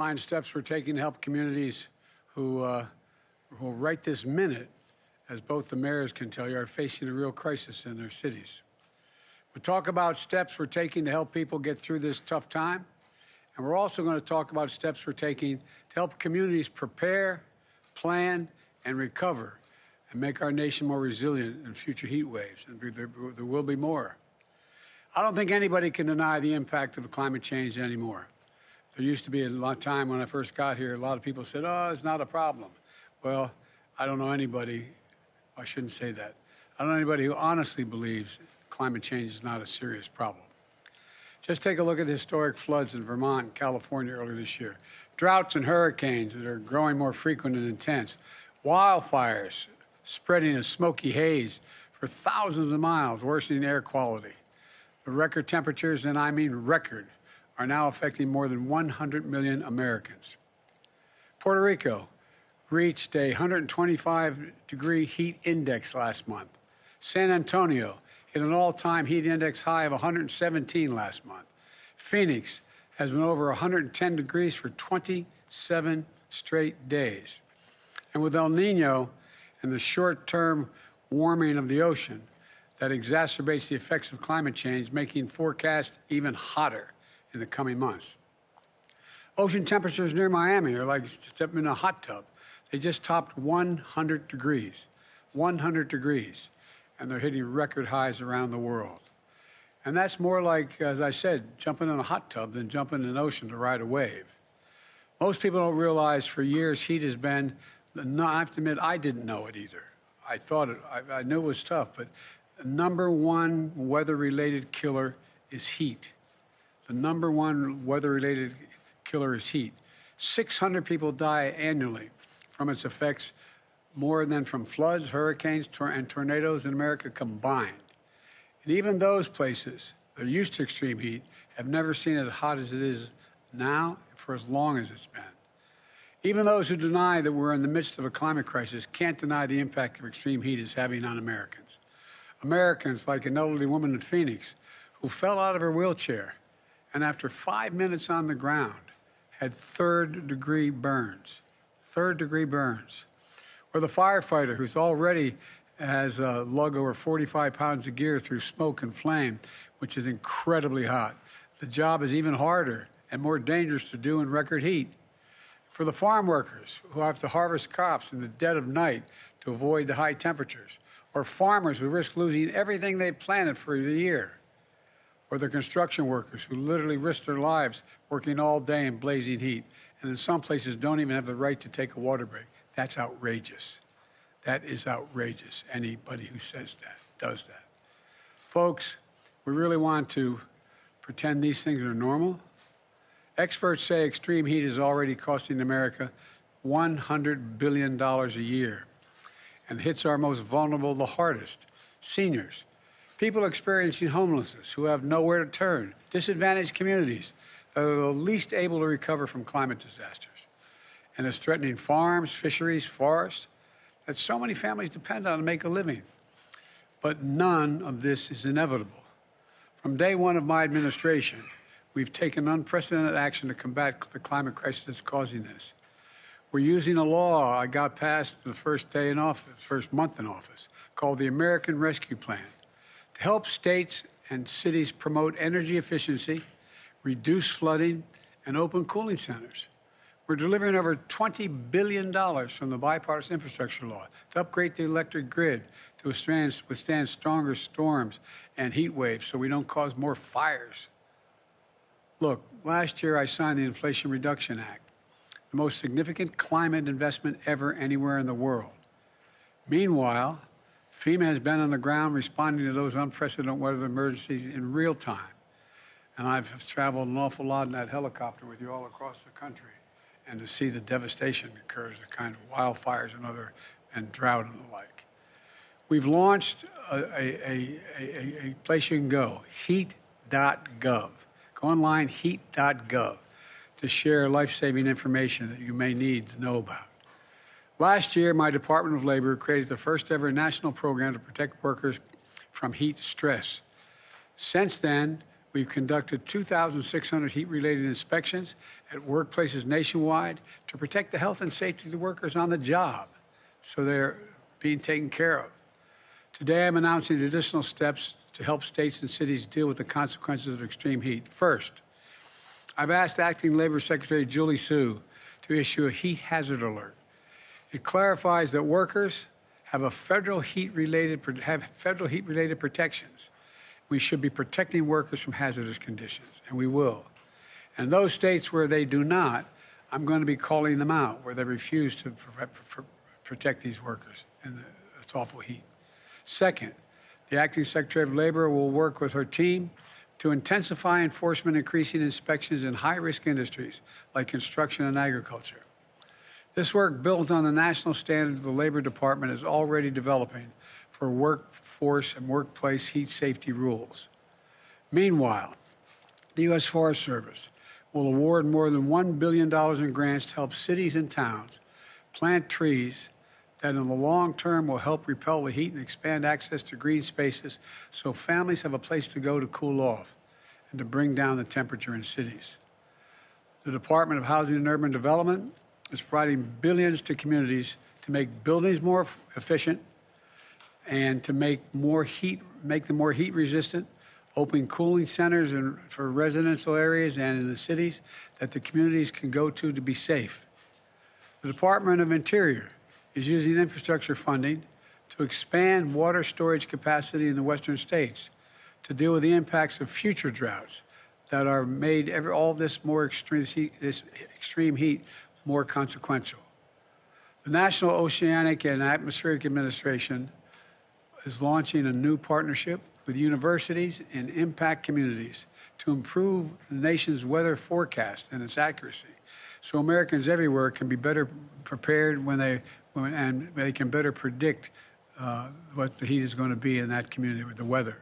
Fine steps we're taking to help communities who right this minute, as both the mayors can tell you, are facing a real crisis in their cities. We talk about steps we're taking to help people get through this tough time, and we're also going to talk about steps we're taking to help communities prepare, plan, and recover, and make our nation more resilient in future heat waves, and there will be more. I don't think anybody can deny the impact of climate change anymore. There used to be a lot of time when I first got here, a lot of people said, oh, it's not a problem. Well, I don't know anybody, I shouldn't say that. I don't know anybody who honestly believes climate change is not a serious problem. Just take a look at the historic floods in Vermont and California earlier this year. Droughts and hurricanes that are growing more frequent and intense. Wildfires spreading a smoky haze for thousands of miles, worsening air quality. The record temperatures, and I mean record, are now affecting more than 100 million Americans. Puerto Rico reached a 125-degree heat index last month. San Antonio hit an all-time heat index high of 117 last month. Phoenix has been over 110 degrees for 27 straight days. And with El Nino and the short-term warming of the ocean, that exacerbates the effects of climate change, making forecasts even hotter in the coming months. Ocean temperatures near Miami are like stepping in a hot tub. They just topped 100 degrees, 100 degrees, and they're hitting record highs around the world. And that's more like, as I said, jumping in a hot tub than jumping in an ocean to ride a wave. Most people don't realize for years heat has been, I have to admit, I didn't know it either. I thought it, I knew it was tough, but the number one weather-related killer is heat. The number one weather-related killer is heat. 600 people die annually from its effects, more than from floods, hurricanes, and tornadoes in America combined. And even those places that are used to extreme heat have never seen it as hot as it is now for as long as it's been. Even those who deny that we're in the midst of a climate crisis can't deny the impact of extreme heat is having on Americans. Americans, like an elderly woman in Phoenix who fell out of her wheelchair and after 5 minutes on the ground had third-degree burns. Third-degree burns. Or the firefighter who's already has lug over 45 pounds of gear through smoke and flame, which is incredibly hot. The job is even harder and more dangerous to do in record heat. For the farm workers who have to harvest crops in the dead of night to avoid the high temperatures, or farmers who risk losing everything they planted for the year, or the construction workers who literally risk their lives working all day in blazing heat, and in some places don't even have the right to take a water break. That's outrageous. That is outrageous. Anybody who says that, does that. Folks, we really want to pretend these things are normal? Experts say extreme heat is already costing America $100 billion a year and hits our most vulnerable the hardest, seniors, people experiencing homelessness who have nowhere to turn, disadvantaged communities that are the least able to recover from climate disasters, and is threatening farms, fisheries, forests that so many families depend on to make a living. But none of this is inevitable. From day one of my administration, we've taken unprecedented action to combat the climate crisis that's causing this. We're using a law I got passed the first day in office, first month in office, called the American Rescue Plan, to help states and cities promote energy efficiency, reduce flooding, and open cooling centers. We're delivering over $20 billion from the bipartisan infrastructure law to upgrade the electric grid to withstand stronger storms and heat waves so we don't cause more fires. Look, last year I signed the Inflation Reduction Act, the most significant climate investment ever anywhere in the world. Meanwhile, FEMA has been on the ground responding to those unprecedented weather emergencies in real time. And I've traveled an awful lot in that helicopter with you all across the country. And to see the devastation that occurs, the kind of wildfires and drought and the like. We've launched a place you can go, heat.gov. Go online, heat.gov, to share life-saving information that you may need to know about. Last year, my Department of Labor created the first ever national program to protect workers from heat stress. Since then, We've conducted 2,600 heat-related inspections at workplaces nationwide to protect the health and safety of the workers on the job, so they're being taken care of. Today, I'm announcing additional steps to help states and cities deal with the consequences of extreme heat. First, I've asked Acting Labor Secretary Julie Su to issue a heat hazard alert. It clarifies that workers have federal heat-related protections. We should be protecting workers from hazardous conditions, and we will. And those states where they do not, I'm going to be calling them out, where they refuse to protect these workers in this awful heat. Second, the Acting Secretary of Labor will work with her team to intensify enforcement, increasing inspections in high-risk industries like construction and agriculture. This work builds on the national standards the Labor Department is already developing for workforce and workplace heat safety rules. Meanwhile, the U.S. Forest Service will award more than $1 billion in grants to help cities and towns plant trees that in the long term will help repel the heat and expand access to green spaces so families have a place to go to cool off and to bring down the temperature in cities. The Department of Housing and Urban Development is providing billions to communities to make buildings more efficient and to make them more heat resistant, open cooling centers for residential areas and in the cities that the communities can go to be safe. The Department of Interior is using infrastructure funding to expand water storage capacity in the western states to deal with the impacts of future droughts that are made all this extreme heat more consequential. The National Oceanic and Atmospheric Administration is launching a new partnership with universities and impact communities to improve the nation's weather forecast and its accuracy, so Americans everywhere can be better prepared and they can better predict what the heat is going to be in that community with the weather.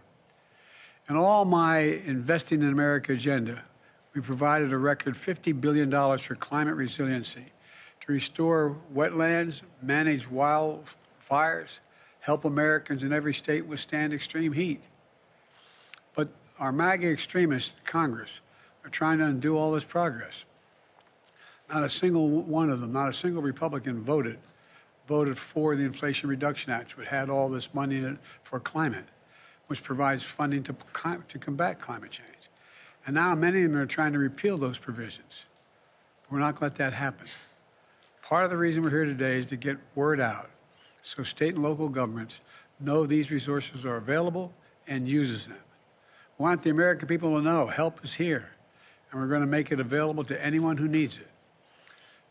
In all my Investing in America agenda, we provided a record $50 billion for climate resiliency to restore wetlands, manage wildfires, help Americans in every state withstand extreme heat. But our MAGA extremists in Congress are trying to undo all this progress. Not a single one of them, not a single Republican voted for the Inflation Reduction Act, which had all this money in it for climate, which provides funding to combat climate change. And now many of them are trying to repeal those provisions. We're not going to let that happen. Part of the reason we're here today is to get word out so state and local governments know these resources are available and uses them. We want the American people to know help is here, and we're going to make it available to anyone who needs it.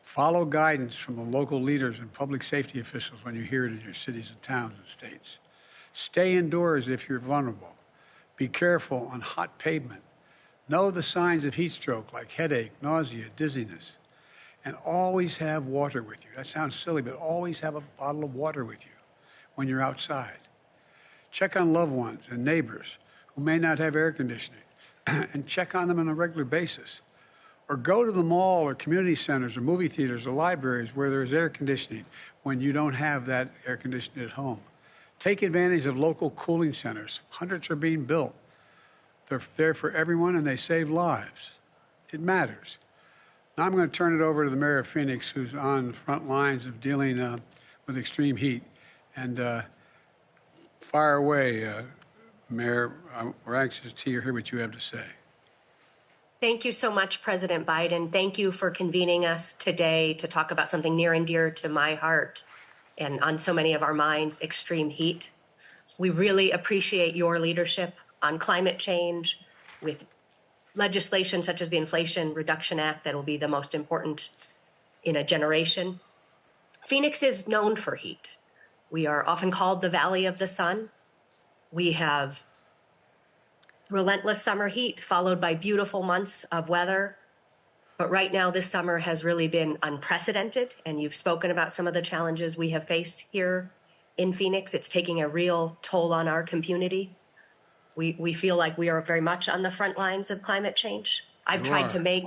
Follow guidance from the local leaders and public safety officials when you hear it in your cities and towns and states. Stay indoors if you're vulnerable. Be careful on hot pavement. Know the signs of heat stroke like headache, nausea, dizziness. And always have water with you. That sounds silly, but always have a bottle of water with you when you're outside. Check on loved ones and neighbors who may not have air conditioning and check on them on a regular basis. Or go to the mall or community centers or movie theaters or libraries where there's air conditioning when you don't have that air conditioning at home. Take advantage of local cooling centers. Hundreds are being built. They're there for everyone and they save lives. It matters. Now I'm going to turn it over to the mayor of Phoenix, who's on the front lines of dealing with extreme heat. And fire away, Mayor. We're anxious to hear what you have to say. Thank you so much, President Biden. Thank you for convening us today to talk about something near and dear to my heart and on so many of our minds, extreme heat. We really appreciate your leadership on climate change with legislation such as the Inflation Reduction Act that will be the most important in a generation. Phoenix is known for heat. We are often called the Valley of the Sun. We have relentless summer heat followed by beautiful months of weather. But right now, this summer has really been unprecedented, and you've spoken about some of the challenges we have faced here in Phoenix. It's taking a real toll on our community. We feel like we are very much on the front lines of climate change. I've tried to make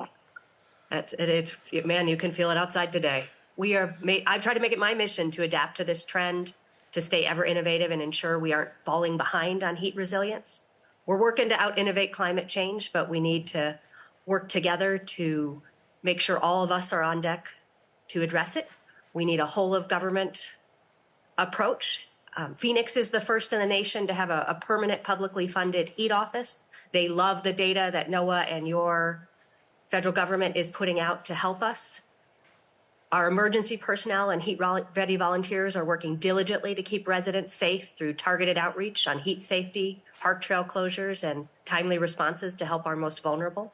it, man, you can feel it outside today. I've tried to make it my mission to adapt to this trend, to stay ever innovative and ensure we aren't falling behind on heat resilience. We're working to out-innovate climate change, but we need to work together to make sure all of us are on deck to address it. We need a whole-of-government approach. Phoenix is the first in the nation to have a permanent publicly funded heat office. They love the data that NOAA and your federal government is putting out to help us. Our emergency personnel and heat-ready volunteers are working diligently to keep residents safe through targeted outreach on heat safety, park trail closures, and timely responses to help our most vulnerable.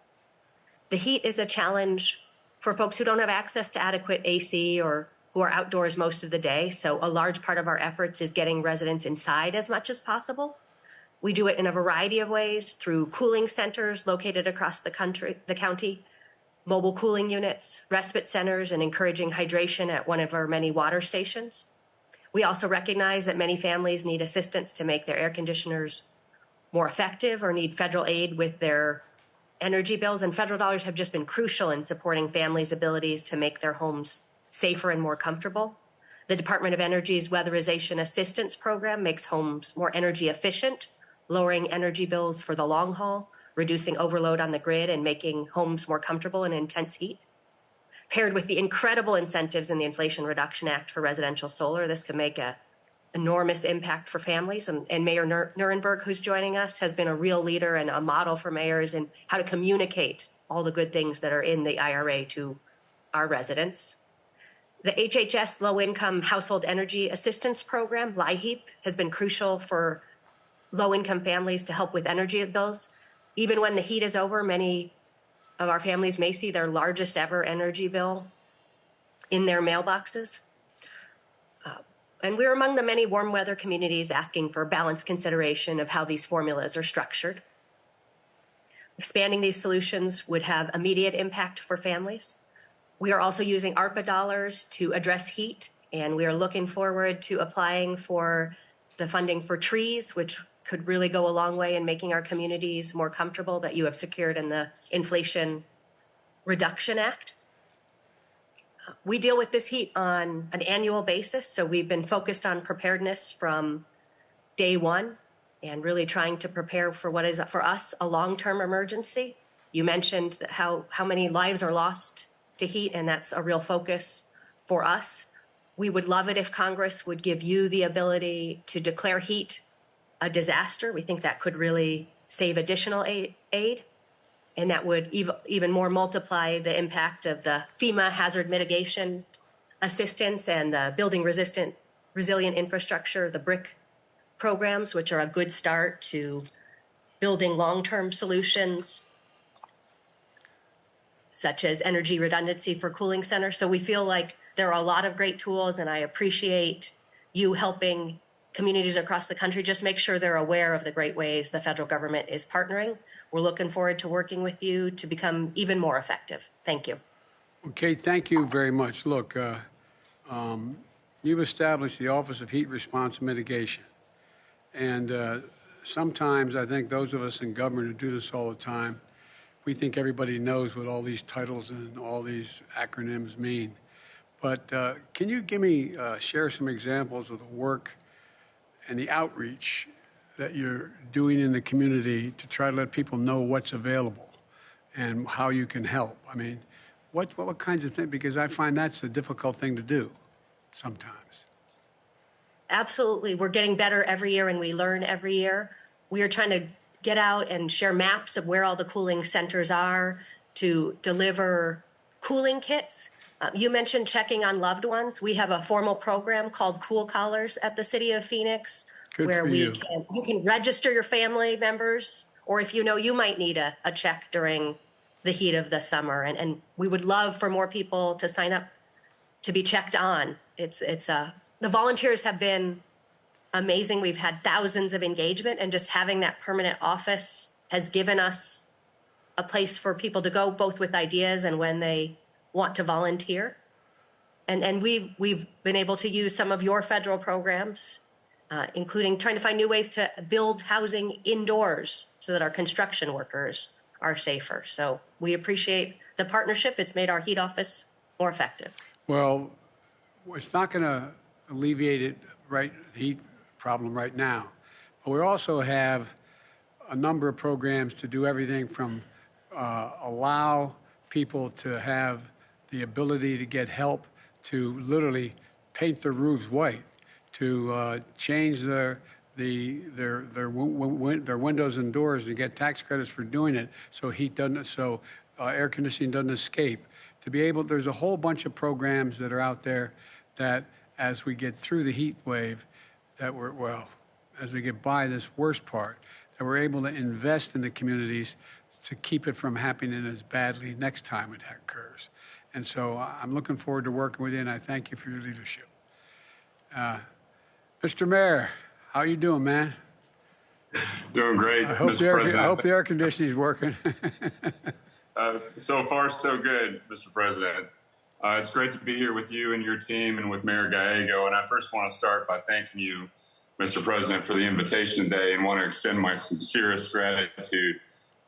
The heat is a challenge for folks who don't have access to adequate AC or who are outdoors most of the day, so a large part of our efforts is getting residents inside as much as possible. We do it in a variety of ways through cooling centers located across the county, mobile cooling units, respite centers, and encouraging hydration at one of our many water stations. We also recognize that many families need assistance to make their air conditioners more effective or need federal aid with their energy bills, and federal dollars have just been crucial in supporting families' abilities to make their homes safer and more comfortable. The Department of Energy's Weatherization Assistance Program makes homes more energy efficient, lowering energy bills for the long haul, reducing overload on the grid, and making homes more comfortable in intense heat. Paired with the incredible incentives in the Inflation Reduction Act for residential solar, this could make an enormous impact for families. And Mayor Nuremberg, who's joining us, has been a real leader and a model for mayors in how to communicate all the good things that are in the IRA to our residents. The HHS Low-Income Household Energy Assistance Program, LIHEAP, has been crucial for low-income families to help with energy bills. Even when the heat is over, many of our families may see their largest ever energy bill in their mailboxes. And we're among the many warm weather communities asking for balanced consideration of how these formulas are structured. Expanding these solutions would have immediate impact for families. We are also using ARPA dollars to address heat, and we are looking forward to applying for the funding for trees, which could really go a long way in making our communities more comfortable, that you have secured in the Inflation Reduction Act. We deal with this heat on an annual basis, so we've been focused on preparedness from day one and really trying to prepare for what is, for us, a long-term emergency. You mentioned how many lives are lost to heat, and that's a real focus for us. We would love it if Congress would give you the ability to declare heat a disaster. We think that could really save additional aid, and that would even more multiply the impact of the FEMA hazard mitigation assistance and the building resilient infrastructure, the BRIC programs, which are a good start to building long-term solutions such as energy redundancy for cooling centers. So we feel like there are a lot of great tools, and I appreciate you helping communities across the country just make sure they're aware of the great ways the federal government is partnering. We're looking forward to working with you to become even more effective. Thank you. Okay, thank you very much. Look, you've established the Office of Heat Response and Mitigation. And sometimes I think those of us in government who do this all the time, we think everybody knows what all these titles and all these acronyms mean. But can you share some examples of the work and the outreach that you're doing in the community to try to let people know what's available and how you can help? I mean, what kinds of things? Because I find that's a difficult thing to do sometimes. Absolutely. We're getting better every year, and we learn every year. We are trying to get out and share maps of where all the cooling centers are to deliver cooling kits. You mentioned checking on loved ones. We have a formal program called Cool Collars at the City of Phoenix, where you can register your family members, or if you know you might need a check during the heat of the summer. And we would love for more people to sign up to be checked on. The volunteers have been amazing. We've had thousands of engagement, and just having that permanent office has given us a place for people to go, both with ideas and when they want to volunteer. And we've been able to use some of your federal programs, including trying to find new ways to build housing indoors so that our construction workers are safer. So we appreciate the partnership. It's made our heat office more effective. Well, it's not going to alleviate the heat problem right now. But we also have a number of programs to do everything from allow people to have the ability to get help to literally paint their roofs white, to change their windows and doors and get tax credits for doing it, so air conditioning doesn't escape. To be able, there's a whole bunch of programs that are out there that, as we get through the heat wave, as we get by this worst part, that we're able to invest in the communities to keep it from happening as badly next time it occurs. And so I'm looking forward to working with you, and I thank you for your leadership. Mr. Mayor, how you doing, man? Doing great, Mr. President. I hope the air conditioning is working. So far, so good, Mr. President. It's great to be here with you and your team and with Mayor Gallego. And I first want to start by thanking you, Mr. President, for the invitation today, and want to extend my sincerest gratitude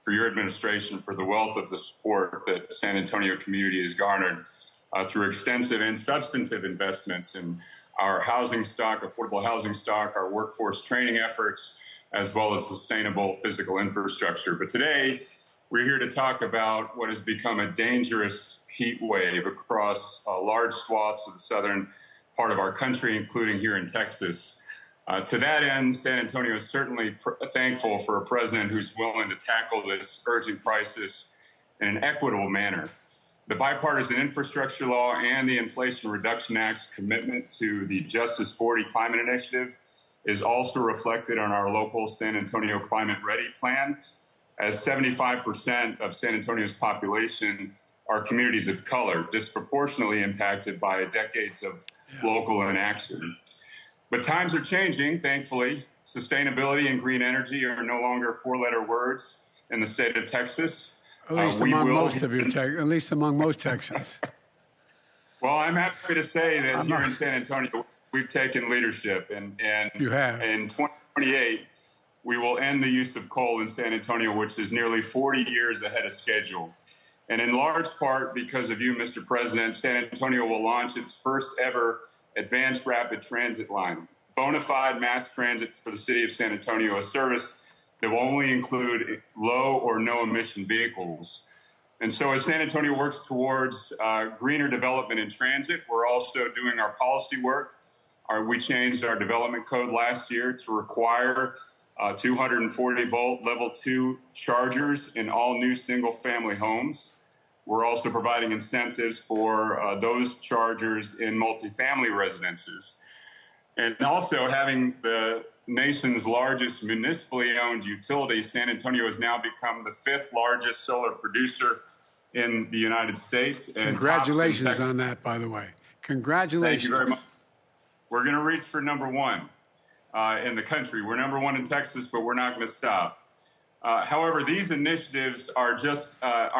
for your administration for the wealth of the support that San Antonio community has garnered through extensive and substantive investments in our housing stock, affordable housing stock, our workforce training efforts, as well as sustainable physical infrastructure. But today, we're here to talk about what has become a dangerous heat wave across large swaths of the southern part of our country, including here in Texas. To that end, San Antonio is certainly thankful for a president who's willing to tackle this urgent crisis in an equitable manner. The bipartisan infrastructure law and the Inflation Reduction Act's commitment to the Justice 40 climate initiative is also reflected on our local San Antonio Climate Ready plan, as 75% of San Antonio's population are communities of color, disproportionately impacted by decades of local inaction. But times are changing, thankfully. Sustainability and green energy are no longer four-letter words in the state of Texas. At least among most Texans. Well, I'm happy to say that here in San Antonio, we've taken leadership. And you have. In 2028, we will end the use of coal in San Antonio, which is nearly 40 years ahead of schedule. And in large part because of you, Mr. President, San Antonio will launch its first ever advanced rapid transit line, bona fide mass transit for the city of San Antonio, a service that will only include low or no emission vehicles. And so as San Antonio works towards greener development in transit, we're also doing our policy work. We changed our development code last year to require 240 volt level 2 chargers in all new single family homes. We're also providing incentives for those chargers in multifamily residences. And also having the nation's largest municipally owned utility, San Antonio has now become the 5th largest solar producer in the United States. And congratulations on that, by the way. Congratulations. Thank you very much. We're going to reach for number 1 in the country. We're number 1 in Texas, but we're not going to stop. However, these initiatives are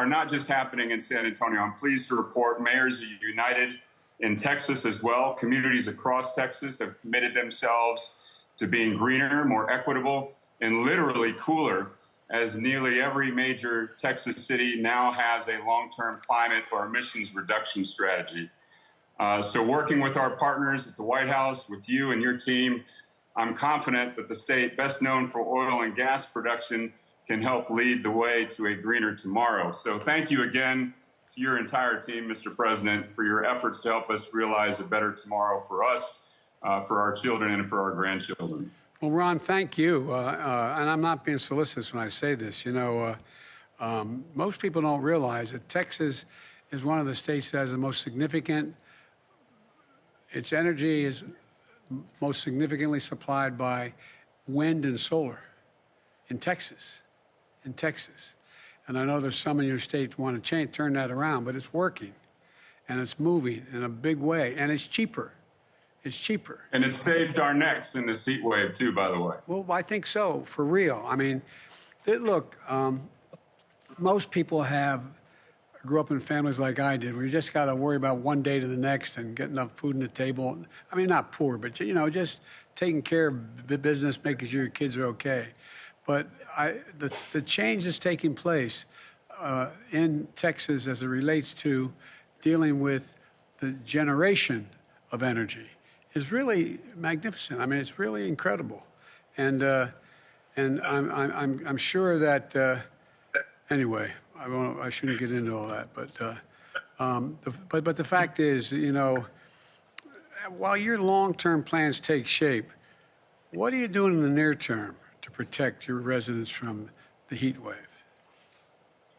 not just happening in San Antonio. I'm pleased to report mayors are united in Texas as well. Communities across Texas have committed themselves to being greener, more equitable, and literally cooler, as nearly every major Texas city now has a long-term climate or emissions reduction strategy. So working with our partners at the White House, with you and your team, I'm confident that the state best known for oil and gas production can help lead the way to a greener tomorrow. So thank you again to your entire team, Mr. President, for your efforts to help us realize a better tomorrow for us, for our children, and for our grandchildren. Well, Ron, thank you. And I'm not being solicitous when I say this. You know, most people don't realize that Texas is one of the states that has the most significant, its energy is most significantly supplied by wind and solar in Texas. And I know there's some in your state who want to turn that around, but it's working, and it's moving in a big way, and it's cheaper. It's cheaper. And it's saved our necks in this heat wave, too, by the way. Well, I think so, for real. I mean, look, most people grew up in families like I did, where you just got to worry about one day to the next and get enough food on the table. I mean, not poor, but, you know, just taking care of the business, making sure your kids are okay. But the change that's taking place in Texas as it relates to dealing with the generation of energy is really magnificent. I mean, it's really incredible. And And I'm sure that, anyway, I shouldn't get into all that, but the fact is, you know, while your long-term plans take shape, what are you doing in the near term to protect your residents from the heat wave?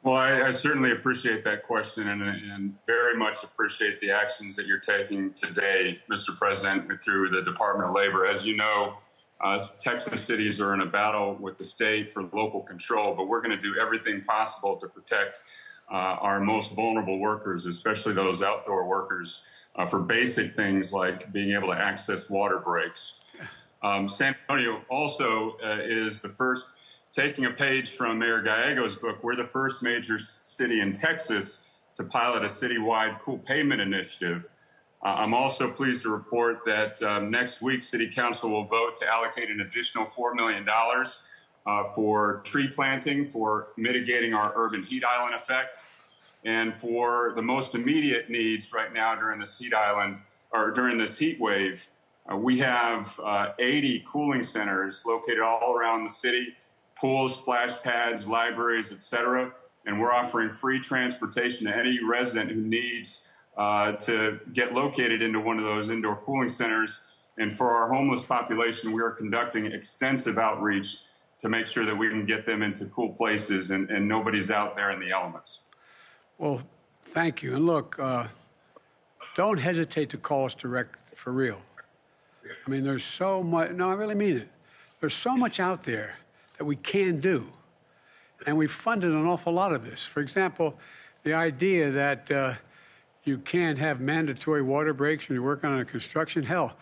Well, I certainly appreciate that question and very much appreciate the actions that you're taking today, Mr. President, through the Department of Labor. As you know, Texas cities are in a battle with the state for local control, but we're going to do everything possible to protect our most vulnerable workers, especially those outdoor workers, for basic things like being able to access water breaks. San Antonio also is the first, taking a page from Mayor Gallego's book, we're the first major city in Texas to pilot a citywide cool pavement initiative. I'm also pleased to report that next week, City Council will vote to allocate an additional $4 million for tree planting, for mitigating our urban heat island effect, and for the most immediate needs right now during this heat island, or during this heat wave. We have 80 cooling centers located all around the city, pools, splash pads, libraries, et cetera. And we're offering free transportation to any resident who needs to get located into one of those indoor cooling centers. And for our homeless population, we are conducting extensive outreach to make sure that we can get them into cool places and nobody's out there in the elements. Well, thank you. And look, don't hesitate to call us direct, for real. I mean, there's so much, no, I really mean it. There's so much out there that we can do. And we've funded an awful lot of this. For example, the idea that you can't have mandatory water breaks when you're working on a construction. Hell,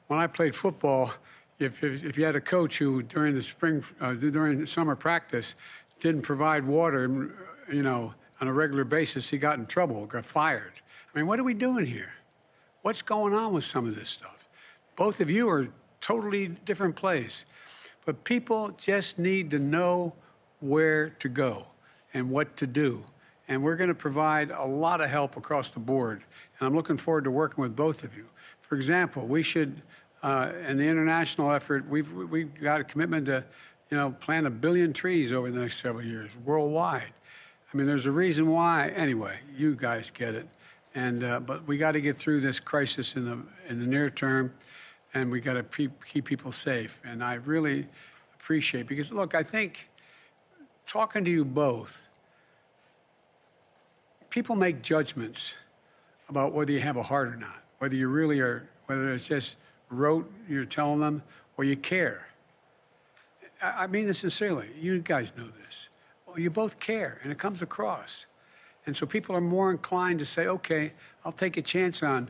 when I played football, if you had a coach who during the summer practice didn't provide water, you know, on a regular basis, he got in trouble, got fired. I mean, what are we doing here? What's going on with some of this stuff? Both of you are totally different place. But people just need to know where to go and what to do. And we're going to provide a lot of help across the board. And I'm looking forward to working with both of you. For example, we should, in the international effort, we've got a commitment to, you know, plant 1 billion trees over the next several years worldwide. I mean, there's a reason why. Anyway, you guys get it. And but we got to get through this crisis in the near term, and we got to keep people safe. And I really appreciate, because look, I think talking to you both, people make judgments about whether you have a heart or not, whether you really are, whether it's just rote you're telling them, or you care. I mean this sincerely. You guys know this. Well, you both care, and it comes across. And so people are more inclined to say, okay, I'll take a chance on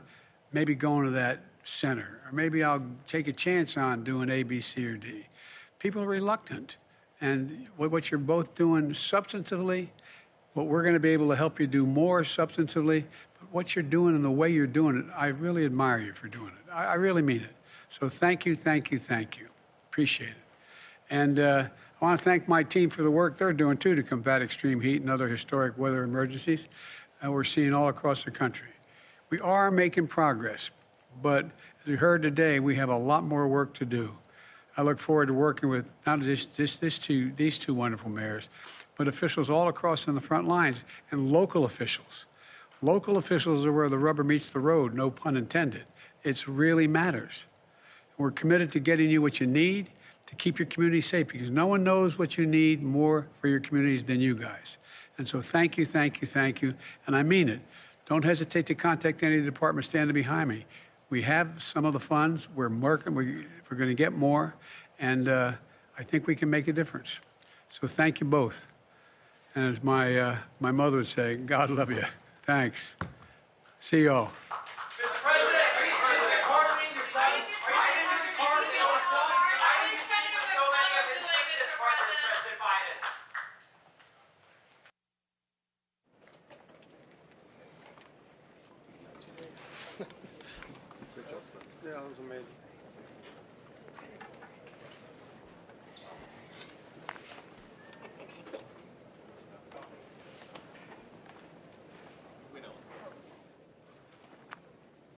maybe going to that center, or maybe I'll take a chance on doing A, B, C, or D. People are reluctant. And what you're both doing substantively, what we're going to be able to help you do more substantively, but what you're doing and the way you're doing it, I really admire you for doing it. I really mean it. So thank you, thank you, thank you. Appreciate it. And I want to thank my team for the work they're doing, too, to combat extreme heat and other historic weather emergencies we're seeing all across the country. We are making progress, but as we heard today, we have a lot more work to do. I look forward to working with not just these two wonderful mayors, but officials all across on the front lines and local officials. Local officials are where the rubber meets the road, no pun intended. It really matters. We're committed to getting you what you need to keep your community safe, because no one knows what you need more for your communities than you guys. And so thank you, thank you, thank you. And I mean it. Don't hesitate to contact any of the departments standing behind me. We have some of the funds. We're working. We're going to get more. And I think we can make a difference. So thank you both. And as my mother would say, God love you. Thanks. See you all.